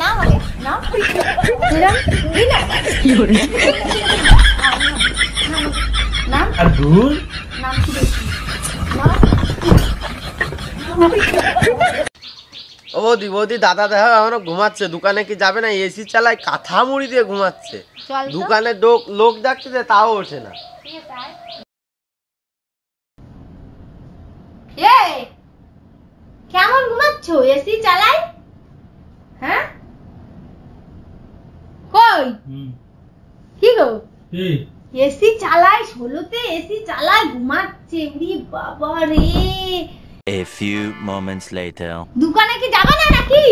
না হবে না দিলাম দিলাম কি করে নাম আর দূর নাম কি দেখি না ও বৌদি দাদা দেখো এখনো ঘুমাচ্ছে দোকানে কি যাবে না এসি চালায় কাঁথা মুড়ি দিয়ে ঘুমাচ্ছে দোকানে লোক ডাকতেছে তাও ওঠে না কেমন ঘুমাচ্ছ এসি চালাই হ্যাঁ কই কি গো এসি চালাই ষোলোতে এসি চালাই ঘুমাচ্ছে উড়ি বাবা রে A few moments later. দোকানে কি যাবে না নাকি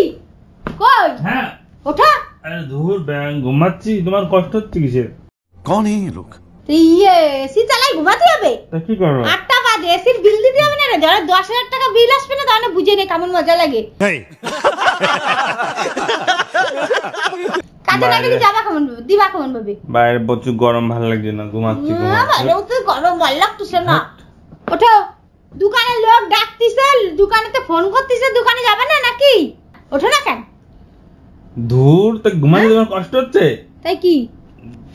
কই হ্যাঁ ওঠা আরে ধুর ব্যাং ঘুমাচ্ছি তোমার কষ্ট হচ্ছে কিসের कौन है ये लोग? এসি চালাই ঘুমাতে হবে তা কি করবো 8টা বাজে এসির বিল দিতে হবে না যারা 10,000 টাকা বিল আসবে না তাহলে বুঝে নে কেমন মজা লাগে কাজে না গেলে যাবা কেমন ভাবে দিবা কেমন ভাবে বাইরে প্রচুর গরম ভালো লাগছে না ঘুমাচ্ছি বাইরেও তো গরম ভালো লাগতেছে না ওঠো দোকানে লোক ডাকতিছে দোকানেতে ফোন করতিছে দোকানে যাবে না নাকি ওঠো না কেন ধুর তো ঘুমাতে তোমার কষ্ট হচ্ছে তাই কি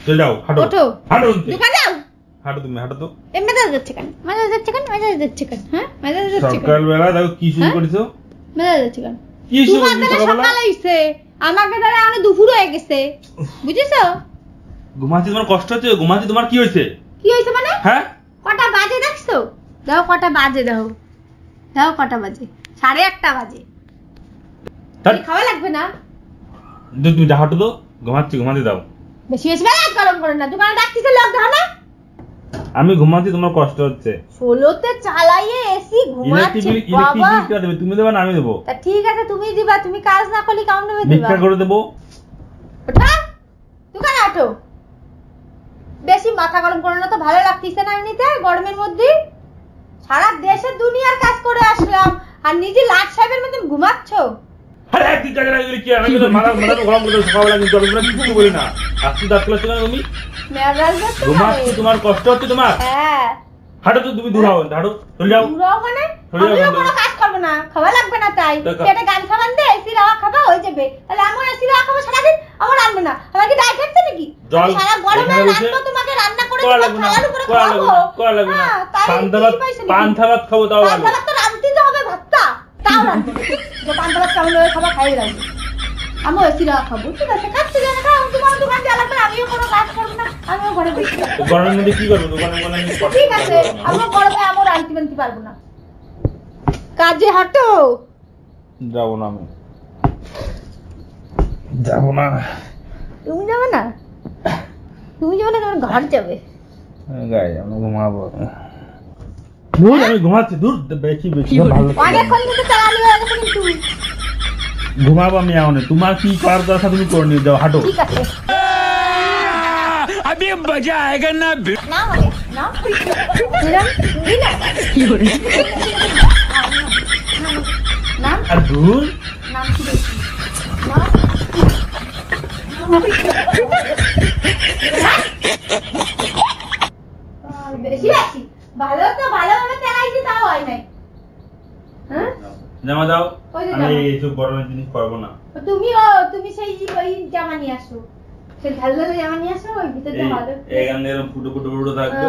চল যাও হাঁটো ওঠো হাঁটো দোকানে যাও হাঁটো তুমি হাঁটো তো এমনি যাচ্ছে কেন মজা যাচ্ছে কেন হ্যাঁ মজা যাচ্ছে সকালবেলা দেখো কি শুরু করেছো মজা যাচ্ছে কেন কি শুরু করেছো সকালবেলা হইছে আমাকে দ্বারা আমি দুপুর হয়ে গেছে বুঝেছো ঘুমাচ্ছি তোমার কষ্ট হচ্ছে ঘুমাচ্ছি তোমার কি হয়েছে মানে হ্যাঁ কটা বাজে দেখছো দাও কটা বাজে দাও কটা বাজে 8:30 বাজে খাওয়া লাগবে না তুমি হাঁটো তো ঘুমাতে দাও বেশি বেলা গরম করে না দোকানে ডাকতেছে লোক দাও না আমি ঘুমাচ্ছি তোমার কষ্ট হচ্ছে 16তে চালাইয়ে এসি ঘুমাচ্ছি বাবা তুমি দেবা না আমি দেবো তা ঠিক আছে তুমি দিবা তুমি কাজ না করলে কেমন ভাবে দিবা ভিক্ষা করে দেবো ওঠা দোকানে আটো বেশি মাথা গরম করো না তো ভালো লাগতেছে না এমনিতে গরমের মধ্যে সারা দেশের দুনিয়ার কাজ করে আসলাম আর নিজে লাট সাহেবের মতন ঘুমাচ্ছ আরে একদিন জায়গা লাগলে কি আমি তো মাথা গরম করে সকালবেলা কিন্তু আমি কিছু বলি না আজকে দাঁত ক্লাস না তুমি মেজাজ যাচ্ছে ঘুমাচ্ছি তোমার কষ্ট হচ্ছে তোমার হ্যাঁ হাঁটো তো তুমি দূর হও হাঁটো চলে যাও দূর মানে আমিও কোনো কাজ করব না খাওয়া লাগবে না তাই পেটে গান খাবার দে এসি রাওয়া খাবা হয়ে যাবে তাহলে আমার এসি রাওয়া খাবো সারাদিন আমার রান্না না আমার কি ডায়েট থাকছে নাকি সারা গরমে রান্না তোমাকে রান্না করে খাওয়ার উপরে করা লাগবে না পান্তা ভাত খাবো তাও পান্তা ভাত তো রাঁধতে তো হবে ভাতটা তাও রাঁধতে যে পান্তা ভাত কেমন করে খাবা খাই রাখবো আমি এসি রাওয়া খাবো ঠিক আছে খাচ্ছি না খাও তোমার দোকান জ্বালা করে আমিও কোনো কাজ করব না আমিও ঘরে বসে গরমের মধ্যে কি করবো দোকানে ঠিক আছে আমরা গরমে আমার আনতে পারবো না কাজে হাঁটো যাবো না আমি যাবো না তুমি যাবে না তোমার ঘর যাবে গায়ে আমি ঘুমাবো দূর আমি ঘুমাচ্ছি দূর বেশি ভালো অনেকক্ষণ কিন্তু চালালি হয়ে গেছে কিন্তু ঘুমাবো আমি এখন তোমার কি করার দরকার তুমি করে নিয়ে যাও হাঁটো ঠিক আছে अभी मजा आएगा ना না হবে না দিলাম কি করে নাম আর দূর নাম কি দেখি বেশি আছি ভালোভাবে চালাইছি তাও হয় নাই হ্যাঁ জামা দাও আমি এইসব গরমের জিনিস পারবো না তুমি সেই ওই জামা নিয়ে আসো সেই ভালো জামা নিয়ে আসো ওই ভিতরে জামা দাও এখানে এরকম ফুটো থাকবে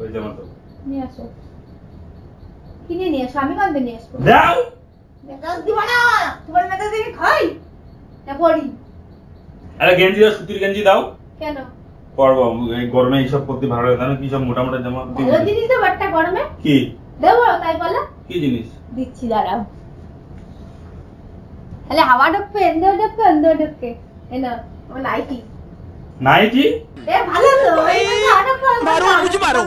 ওই জামা দাও নিয়ে আসো কিনে নিয়ে আসো আমি কোনটা নিয়ে আসবো দাও মেজাজ দিবা না তোমার মেজাজ দেখে খাই না পড়ি আরে গেঞ্জি দাও সুতির গেঞ্জি দাও কেন পরবো এই গরমে এইসব করতে ভালো লাগে না কি সব মোটা জামা ভালো জিনিস তো বাট্টা গরমে কি দেবো তাই বলো কি জিনিস দিচ্ছি দাঁড়াও তাহলে হাওয়া ঢুকবে এন্দো ঢুকবে এনো ও নাইটি এ ভালো তো मारो मुझे मारो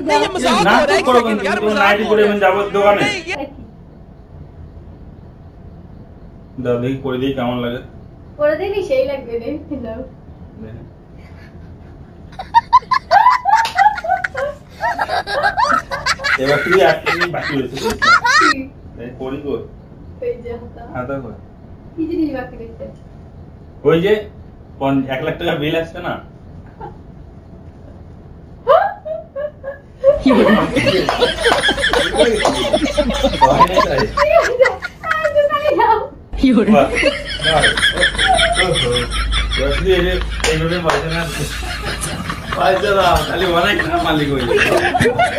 नहीं ये मजाक না हो रहा है করো কিন্তু নাইটি পরে আমি যাব দোকানে দাও দেখি পরে দেখি কেমন লাগে পরে দিনই সেই লাগবে রে দাও এবার তুই একটা দিন বাকি রয়েছে এই পরি কই এই যে হাতা কই কি জিনিস বাকি রয়েছে ওই যে 1 লাখ টাকা বিল আসছে না কি বলে দোকানে যাও এইভাবে পয়সা না খালি অনেক মালিক হয়ে